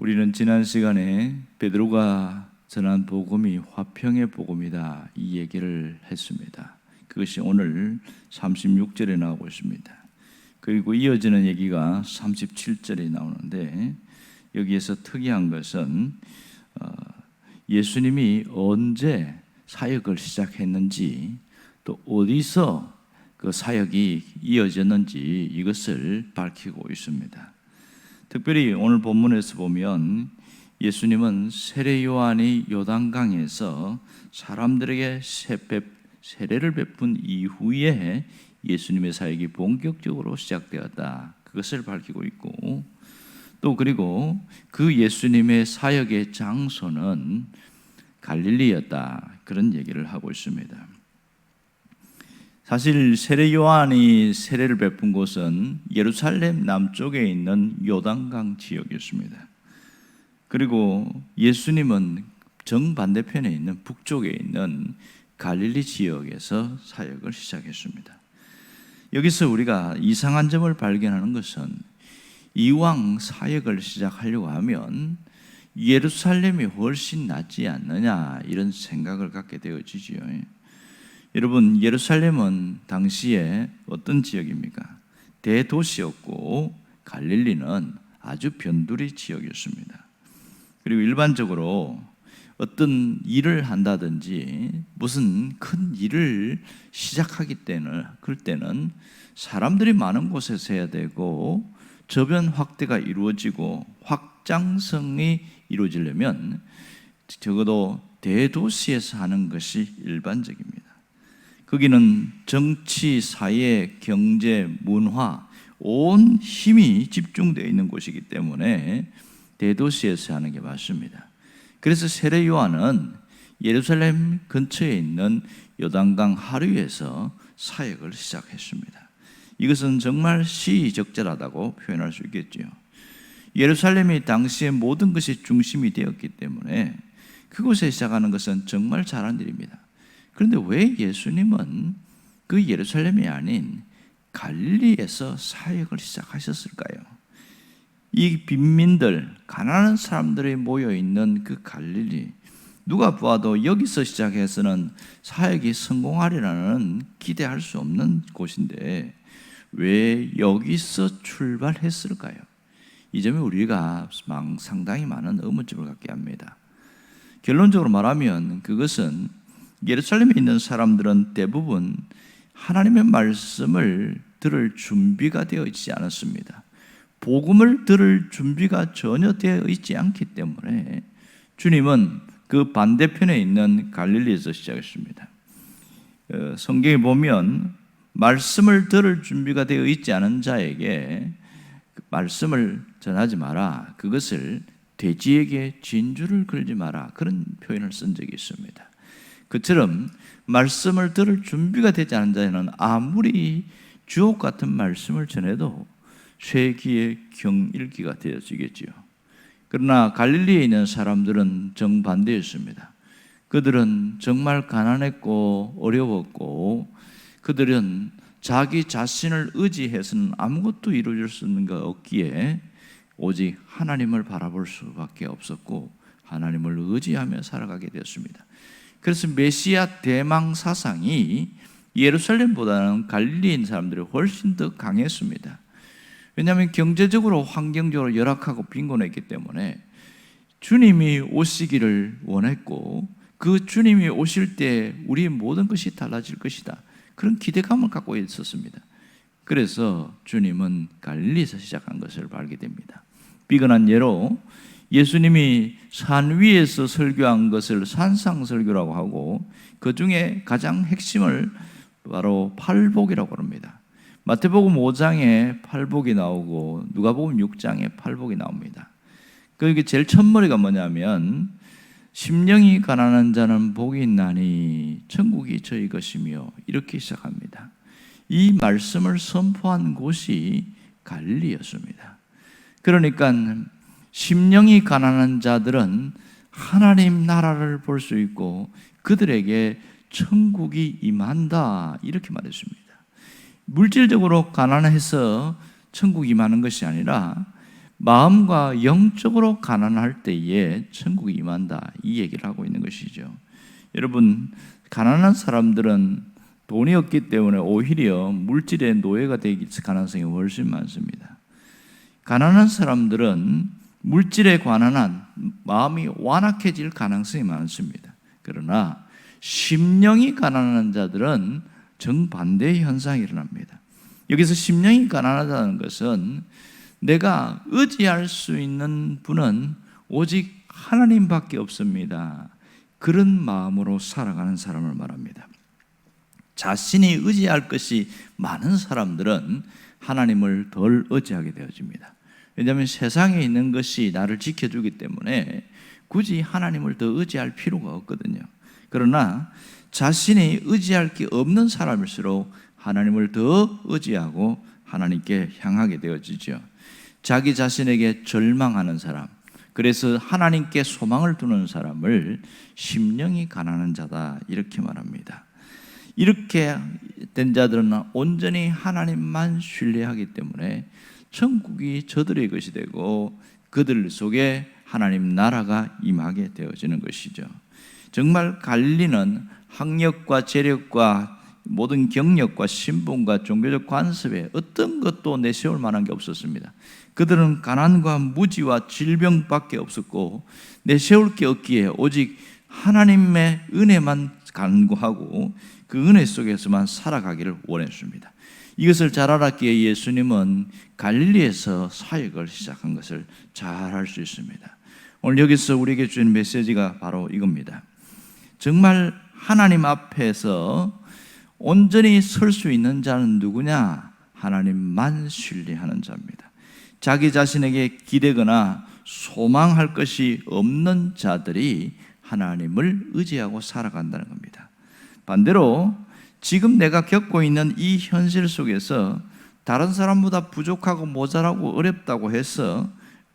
우리는 지난 시간에 베드로가 전한 복음이 화평의 복음이다 이 얘기를 했습니다. 그것이 오늘 36절에 나오고 있습니다. 그리고 이어지는 얘기가 37절에 나오는데 여기에서 특이한 것은 예수님이 언제 사역을 시작했는지 또 어디서 그 사역이 이어졌는지 이것을 밝히고 있습니다. 특별히 오늘 본문에서 보면 예수님은 세례 요한이 요단강에서 사람들에게 세례를 베푼 이후에 예수님의 사역이 본격적으로 시작되었다. 그것을 밝히고 있고 또 그리고 그 예수님의 사역의 장소는 갈릴리였다. 그런 얘기를 하고 있습니다. 사실 세례 요한이 세례를 베푼 곳은 예루살렘 남쪽에 있는 요단강 지역이었습니다. 그리고 예수님은 정반대편에 있는 북쪽에 있는 갈릴리 지역에서 사역을 시작했습니다. 여기서 우리가 이상한 점을 발견하는 것은 이왕 사역을 시작하려고 하면 예루살렘이 훨씬 낫지 않느냐 이런 생각을 갖게 되어지지요. 여러분, 예루살렘은 당시에 어떤 지역입니까? 대도시였고 갈릴리는 아주 변두리 지역이었습니다. 그리고 일반적으로 어떤 일을 한다든지 무슨 큰 일을 시작하기 때는 그럴 때는 사람들이 많은 곳에서 해야 되고 저변 확대가 이루어지고 확장성이 이루어지려면 적어도 대도시에서 하는 것이 일반적입니다. 거기는 정치, 사회, 경제, 문화 온 힘이 집중되어 있는 곳이기 때문에 대도시에서 하는 게 맞습니다. 그래서 세례 요한은 예루살렘 근처에 있는 요단강 하류에서 사역을 시작했습니다. 이것은 정말 시의적절하다고 표현할 수 있겠죠. 예루살렘이 당시에 모든 것이 중심이 되었기 때문에 그곳에 시작하는 것은 정말 잘한 일입니다. 그런데 왜 예수님은 그 예루살렘이 아닌 갈릴리에서 사역을 시작하셨을까요? 이 빈민들, 가난한 사람들이 모여있는 그 갈릴리, 누가 보아도 여기서 시작해서는 사역이 성공하리라는 기대할 수 없는 곳인데 왜 여기서 출발했을까요? 이 점에 우리가 상당히 많은 의문점을 갖게 합니다. 결론적으로 말하면 그것은 예루살렘에 있는 사람들은 대부분 하나님의 말씀을 들을 준비가 되어 있지 않았습니다. 복음을 들을 준비가 전혀 되어 있지 않기 때문에 주님은 그 반대편에 있는 갈릴리에서 시작했습니다. 성경에 보면 말씀을 들을 준비가 되어 있지 않은 자에게 말씀을 전하지 마라. 그것을 돼지에게 진주를 걸지 마라. 그런 표현을 쓴 적이 있습니다. 그처럼 말씀을 들을 준비가 되지 않은 자에는 아무리 주옥 같은 말씀을 전해도 쇠기의 경일기가 되어지겠지요. 그러나 갈릴리에 있는 사람들은 정반대였습니다. 그들은 정말 가난했고 어려웠고 그들은 자기 자신을 의지해서는 아무것도 이루어질 수 있는 것 없기에 오직 하나님을 바라볼 수밖에 없었고 하나님을 의지하며 살아가게 되었습니다. 그래서 메시아 대망 사상이 예루살렘보다는 갈릴리에 있는 사람들이 훨씬 더 강했습니다. 왜냐하면 경제적으로 환경적으로 열악하고 빈곤했기 때문에 주님이 오시기를 원했고 그 주님이 오실 때 우리의 모든 것이 달라질 것이다. 그런 기대감을 갖고 있었습니다. 그래서 주님은 갈릴리에서 시작한 것을 알게 됩니다. 비근한 예로 예수님이 산 위에서 설교한 것을 산상설교라고 하고 그 중에 가장 핵심을 바로 팔복이라고 합니다. 마태복음 5장에 팔복이 나오고 누가복음 6장에 팔복이 나옵니다. 그게 제일 첫머리가 뭐냐면 심령이 가난한 자는 복이 있나니 천국이 저희 것이며 이렇게 시작합니다. 이 말씀을 선포한 곳이 갈릴리였습니다. 그러니까 심령이 가난한 자들은 하나님 나라를 볼 수 있고 그들에게 천국이 임한다 이렇게 말했습니다. 물질적으로 가난해서 천국이 임하는 것이 아니라 마음과 영적으로 가난할 때에 천국이 임한다, 이 얘기를 하고 있는 것이죠. 여러분, 가난한 사람들은 돈이 없기 때문에 오히려 물질의 노예가 될 가능성이 훨씬 많습니다. 가난한 사람들은 물질에 관한 한 마음이 완악해질 가능성이 많습니다. 그러나 심령이 가난한 자들은 정반대의 현상이 일어납니다. 여기서 심령이 가난하다는 것은 내가 의지할 수 있는 분은 오직 하나님밖에 없습니다. 그런 마음으로 살아가는 사람을 말합니다. 자신이 의지할 것이 많은 사람들은 하나님을 덜 의지하게 되어집니다. 왜냐하면 세상에 있는 것이 나를 지켜주기 때문에 굳이 하나님을 더 의지할 필요가 없거든요. 그러나 자신이 의지할 게 없는 사람일수록 하나님을 더 의지하고 하나님께 향하게 되어지죠. 자기 자신에게 절망하는 사람, 그래서 하나님께 소망을 두는 사람을 심령이 가난한 자다, 이렇게 말합니다. 이렇게 된 자들은 온전히 하나님만 신뢰하기 때문에 천국이 저들의 것이 되고 그들 속에 하나님 나라가 임하게 되어지는 것이죠. 정말 갈릴리는 학력과 재력과 모든 경력과 신분과 종교적 관습에 어떤 것도 내세울 만한 게 없었습니다. 그들은 가난과 무지와 질병밖에 없었고 내세울 게 없기에 오직 하나님의 은혜만 간구하고 그 은혜 속에서만 살아가기를 원했습니다. 이것을 잘 알았기에 예수님은 갈릴리에서 사역을 시작한 것을 잘 알 수 있습니다. 오늘 여기서 우리에게 주는 메시지가 바로 이겁니다. 정말 하나님 앞에서 온전히 설 수 있는 자는 누구냐? 하나님만 신뢰하는 자입니다. 자기 자신에게 기대거나 소망할 것이 없는 자들이 하나님을 의지하고 살아간다는 겁니다. 반대로 지금 내가 겪고 있는 이 현실 속에서 다른 사람보다 부족하고 모자라고 어렵다고 해서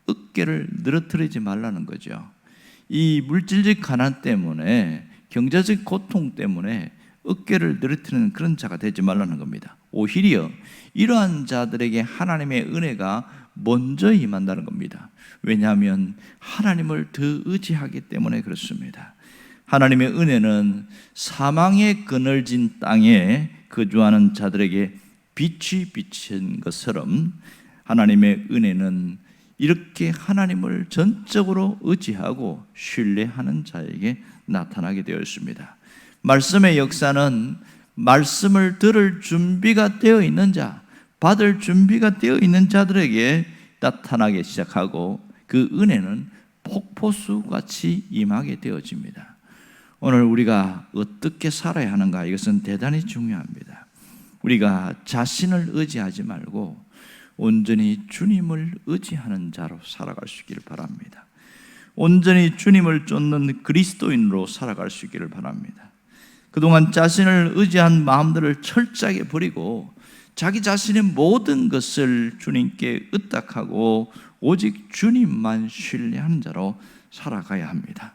어깨를 늘어뜨리지 말라는 거죠. 이 물질적 가난 때문에, 경제적 고통 때문에 어깨를 늘어뜨리는 그런 자가 되지 말라는 겁니다. 오히려 이러한 자들에게 하나님의 은혜가 먼저 임한다는 겁니다. 왜냐하면 하나님을 더 의지하기 때문에 그렇습니다. 하나님의 은혜는 사망의 그늘진 땅에 거주하는 자들에게 빛이 비친 것처럼 하나님의 은혜는 이렇게 하나님을 전적으로 의지하고 신뢰하는 자에게 나타나게 되었습니다. 말씀의 역사는 말씀을 들을 준비가 되어 있는 자, 받을 준비가 되어 있는 자들에게 나타나기 시작하고 그 은혜는 폭포수같이 임하게 되어집니다. 오늘 우리가 어떻게 살아야 하는가, 이것은 대단히 중요합니다. 우리가 자신을 의지하지 말고 온전히 주님을 의지하는 자로 살아갈 수 있기를 바랍니다. 온전히 주님을 쫓는 그리스도인으로 살아갈 수 있기를 바랍니다. 그동안 자신을 의지한 마음들을 철저하게 버리고 자기 자신의 모든 것을 주님께 의탁하고 오직 주님만 신뢰하는 자로 살아가야 합니다.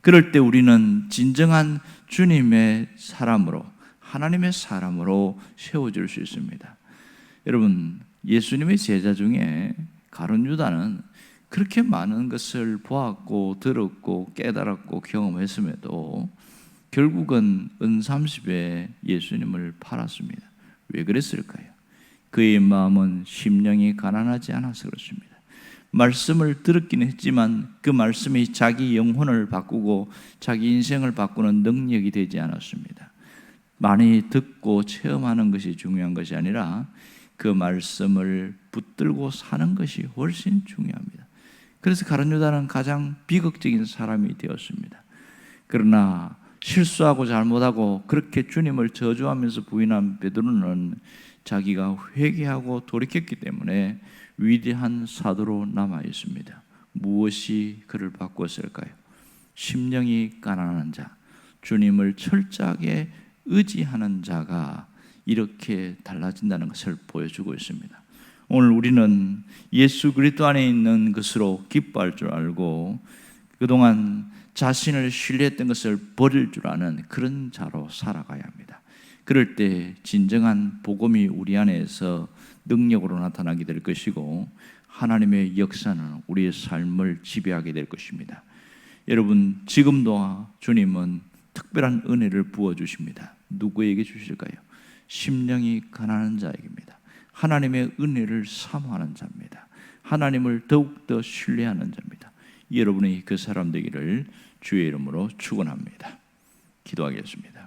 그럴 때 우리는 진정한 주님의 사람으로, 하나님의 사람으로 세워질 수 있습니다. 여러분, 예수님의 제자 중에 가룟 유다는 그렇게 많은 것을 보았고 들었고 깨달았고 경험했음에도 결국은 은 30에 예수님을 팔았습니다. 왜 그랬을까요? 그의 마음은 심령이 가난하지 않아서 그렇습니다. 말씀을 들었긴 했지만 그 말씀이 자기 영혼을 바꾸고 자기 인생을 바꾸는 능력이 되지 않았습니다. 많이 듣고 체험하는 것이 중요한 것이 아니라 그 말씀을 붙들고 사는 것이 훨씬 중요합니다. 그래서 가룟 유다는 가장 비극적인 사람이 되었습니다. 그러나 실수하고 잘못하고 그렇게 주님을 저주하면서 부인한 베드로는 자기가 회개하고 돌이켰기 때문에 위대한 사도로 남아 있습니다. 무엇이 그를 바꿨을까요? 심령이 가난한 자, 주님을 철저하게 의지하는 자가 이렇게 달라진다는 것을 보여주고 있습니다. 오늘 우리는 예수 그리스도 안에 있는 것으로 기뻐할 줄 알고 그동안 자신을 신뢰했던 것을 버릴 줄 아는 그런 자로 살아가야 합니다. 그럴 때 진정한 복음이 우리 안에서 능력으로 나타나게 될 것이고 하나님의 역사는 우리의 삶을 지배하게 될 것입니다. 여러분, 지금도 주님은 특별한 은혜를 부어주십니다. 누구에게 주실까요? 심령이 가난한 자에게입니다. 하나님의 은혜를 사모하는 자입니다. 하나님을 더욱더 신뢰하는 자입니다. 여러분이 그 사람 되기를 주의 이름으로 축원합니다. 기도하겠습니다.